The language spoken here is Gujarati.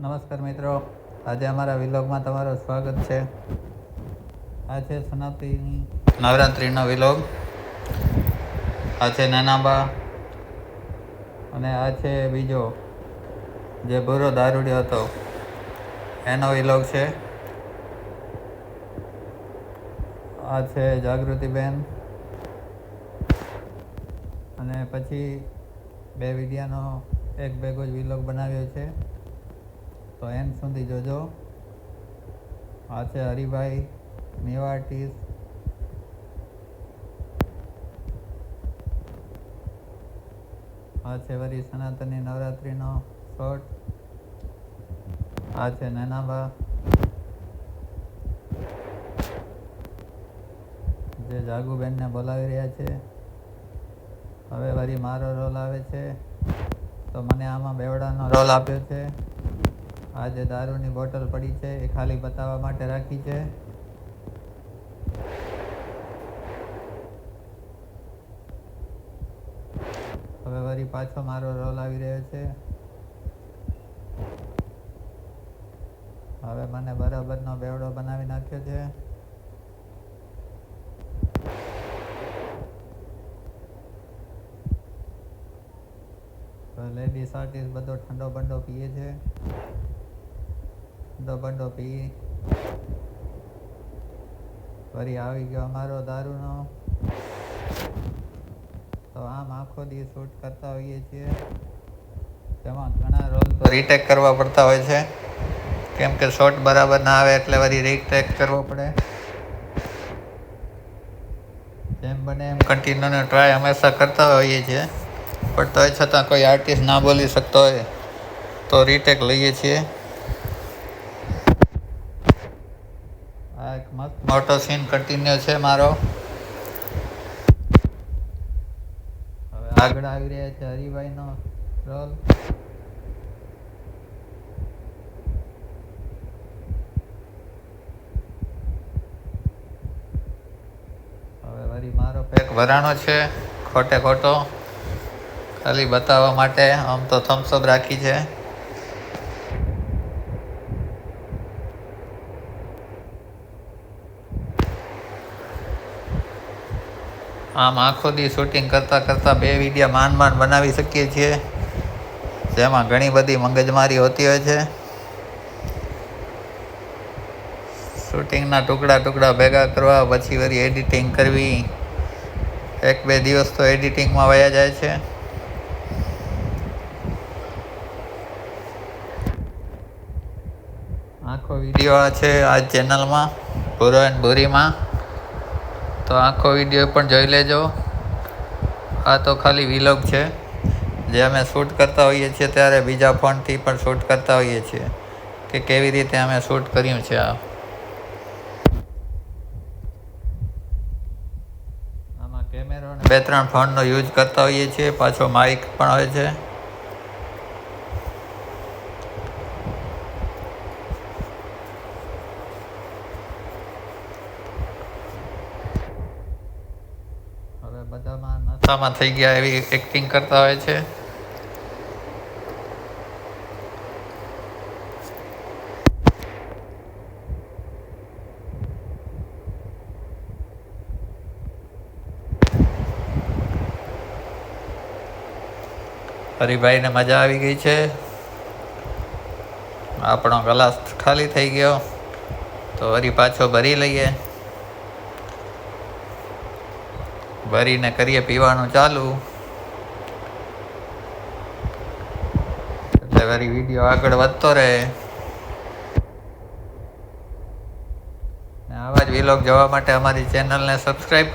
નમસ્કાર મિત્રો, આજે અમારા વિલોગમાં તમારું સ્વાગત છે. આ છે સનાતીની નવરાત્રિનો વિલોગ. આ છે નાનાબા અને આ છે બીજો જે ભૂરો દારૂડિયો હતો એનો વિલોગ છે. આ છે જાગૃતિબેન અને પછી બે વિડિયાનો એક ભેગો જ વિલોગ બનાવ્યો છે, તો એન્ડ સુધી જોજો. આ છે હરિભાઈ, ન્યૂ આર્ટિસ્ટ. આ છે વરી સનાતનની નવરાત્રિનો શોર્ટ. આ છે નાનાબા જે જાગુબેનને બોલાવી રહ્યા છે. હવે વરી મારો રોલ આવે છે, તો મને આમાં બેવડાનો રોલ આપ્યો છે. આ જે દારૂની બોટલ પડી છે એ ખાલી બતાવવા માટે રાખી છે. હવે વરી પાછો મારો રોલ આવી રહ્યો છે. હવે મને બરાબરનો બેવડો બનાવી નાખ્યો છે. લેડીઝ આર્ટિસ્ટ બધો ઠંડો બંડો પીએ છે. ઠંડો બંડો પી વળી આવી ગયો અમારો દારૂનો. તો આમ આખો દી શૂટ કરતા હોઈએ છીએ, તેમાં ઘણા રોલ તો રીટેક કરવા પડતા હોય છે, કેમ કે શોટ બરાબર ના આવે એટલે વળી રીટેક કરવો પડે. જેમ બને એમ કન્ટિન્યુનો ટ્રાય હંમેશા કરતા હોઈએ છીએ, પણ તોય છતાં કોઈ આર્ટિસ્ટ ના બોલી શકતો હોય તો રીટેક લઈએ છીએ. આ એક મસ્ત મોટો સીન કન્ટિન્યુ છે મારો. હવે આગળ આવી રહ્યા છે હરિભાઈનો રોલ. હવે વળી મારો પેક વરાણો છે ખોટે ખોટો, ખાલી બતાવવા માટે. આમ તો થમ્સઅપ રાખી છે. આમ આખો દી શૂટિંગ કરતાં કરતાં બે વિડીયા માંડ માંડ બનાવી શકીએ છીએ, જેમાં ઘણી બધી મગજમારી હોતી હોય છે. શૂટિંગના ટુકડા ભેગા કરવા, પછી વળી એડિટિંગ કરવી. 1-2 દિવસ તો એડિટિંગમાં વયા જાય છે. આખો વિડીયો આ છે આ ચેનલમાં, ભૂરો એન્ડ ભૂરીમાં, તો આખો વિડીયો પણ જોઈ લેજો. આ તો ખાલી વિલોગ છે, જે અમે શૂટ કરતા હોઈએ છીએ ત્યારે બીજા ફોનથી પણ શૂટ કરતા હોઈએ છીએ, કે કેવી રીતે અમે શૂટ કર્યું છે. આમાં કેમેરો અને 2-3 ફોનનો યુઝ કરતા હોઈએ છીએ, પાછો માઇક પણ હોય છે. બધામાં નશામાં થઈ ગયા એવી એક્ટિંગ કરતા હોય છે. હરિભાઈને મજા આવી ગઈ છે. આપણો ગ્લાસ ખાલી થઈ ગયો, તો વળી પાછો ભરી લઈએ. ભરીને કરીએ પીવાનું ચાલુ, એટલે વળી વિડીયો આગળ વધતો રહે. આવા જ વિલોગ જોવા માટે અમારી ચેનલને સબસ્ક્રાઈબ